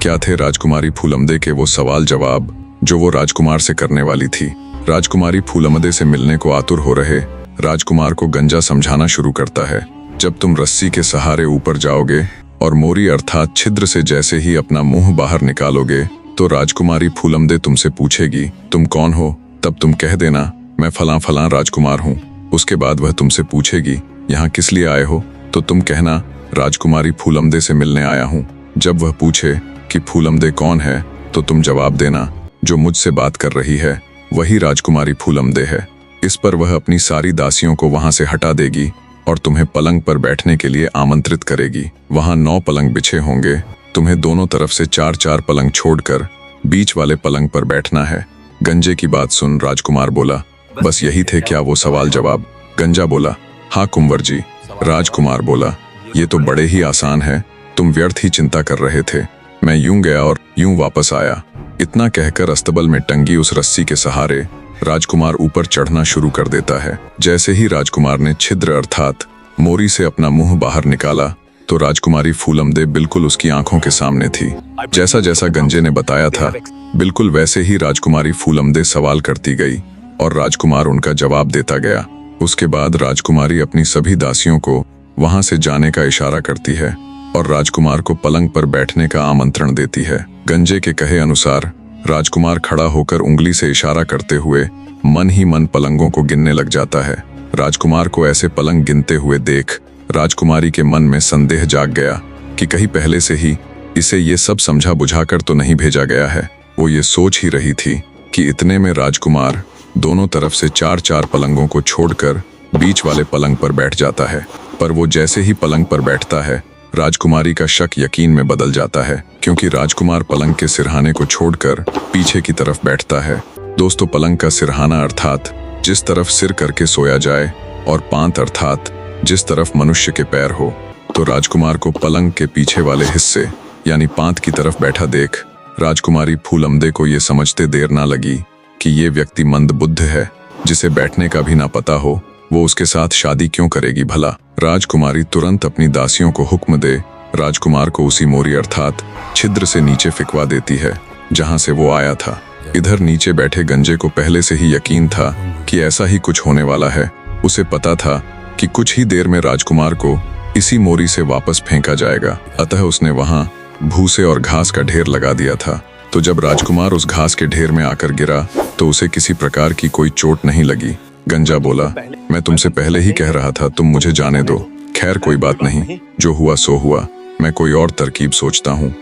क्या थे राजकुमारी फूलमदे के वो सवाल जवाब जो वो राजकुमार से करने वाली थी। राजकुमारी फूलमदे से मिलने को आतुर हो रहे राजकुमार को गंजा समझाना शुरू करता है। जब तुम रस्सी के सहारे ऊपर जाओगे और मोरी अर्थात छिद्र से जैसे ही अपना मुंह बाहर निकालोगे तो राजकुमारी फूलमदे तुमसे पूछेगी तुम कौन हो। तब तुम कह देना मैं फलां फलां राजकुमार हूँ। उसके बाद वह तुमसे पूछेगी यहाँ किस लिए आए हो, तो तुम कहना राजकुमारी फूलमदे से मिलने आया हूँ। जब वह पूछे कि फूलमदे कौन है तो तुम जवाब देना जो मुझसे बात कर रही है वही राजकुमारी फूलमदे है। इस पर वह अपनी सारी दासियों को वहां से हटा देगी और तुम्हें पलंग पर बैठने के लिए आमंत्रित करेगी। वहां 9 पलंग बिछे होंगे। तुम्हें दोनों तरफ से 4-4 पलंग छोड़कर बीच वाले पलंग पर बैठना है। गंजे की बात सुन राजकुमार बोला बस यही थे क्या वो सवाल जवाब। गंजा बोला हाँ कुंवर जी। राजकुमार बोला ये तो बड़े ही आसान है, तुम व्यर्थ ही चिंता कर रहे थे। मैं यूं गया और यूं वापस आया। इतना कहकर अस्तबल में टंगी उस रस्सी के सहारे राजकुमार ऊपर चढ़ना शुरू कर देता है। जैसे ही राजकुमार ने छिद्र अर्थात मोरी से अपना मुंह बाहर निकाला तो राजकुमारी फूलमदे बिल्कुल उसकी आंखों के सामने थी। जैसा जैसा गंजे ने बताया था बिल्कुल वैसे ही राजकुमारी फूलमदे सवाल करती गई और राजकुमार उनका जवाब देता गया। उसके बाद राजकुमारी अपनी सभी दासियों को वहां से जाने का इशारा करती है और राजकुमार को पलंग पर बैठने का आमंत्रण देती है। गंजे के कहे अनुसार राजकुमार खड़ा होकर उंगली से इशारा करते हुए मन ही मन पलंगों को गिनने लग जाता है। राजकुमार को ऐसे पलंग गिनते हुए देख राजकुमारी के मन में संदेह जाग गया कि कहीं पहले से ही इसे ये सब समझा बुझाकर तो नहीं भेजा गया है। वो ये सोच ही रही थी कि इतने में राजकुमार दोनों तरफ से 4-4 पलंगों को छोड़कर बीच वाले पलंग पर बैठ जाता है। पर वो जैसे ही पलंग पर बैठता है राजकुमारी का शक यकीन में बदल जाता है, क्योंकि राजकुमार पलंग के सिरहाने को छोड़कर पीछे की तरफ बैठता है। दोस्तों पलंग का सिरहाना अर्थात जिस तरफ सिर करके सोया जाए और पांत अर्थात जिस तरफ मनुष्य के पैर हो। तो राजकुमार को पलंग के पीछे वाले हिस्से यानी पांत की तरफ बैठा देख राजकुमारी फूलमदे को ये समझते देर ना लगी कि ये व्यक्ति मंद बुद्ध है, जिसे बैठने का भी ना पता हो, वो उसके साथ शादी क्यों करेगी भला। राजकुमारी तुरंत अपनी दासियों को हुक्म दे राजकुमार को उसी मोरी अर्थात छिद्र से नीचे फिकवा देती है जहां से वो आया था। इधर नीचे बैठे गंजे को पहले से ही यकीन था कि ऐसा ही कुछ होने वाला है। उसे पता था कि कुछ ही देर में राजकुमार को इसी मोरी से वापस फेंका जाएगा, अतः उसने वहां भूसे और घास का ढेर लगा दिया था। तो जब राजकुमार उस घास के ढेर में आकर गिरा तो उसे किसी प्रकार की कोई चोट नहीं लगी। गंजा बोला मैं तुमसे पहले ही कह रहा था तुम मुझे जाने दो। खैर कोई बात नहीं, जो हुआ सो हुआ, मैं कोई और तरकीब सोचता हूँ।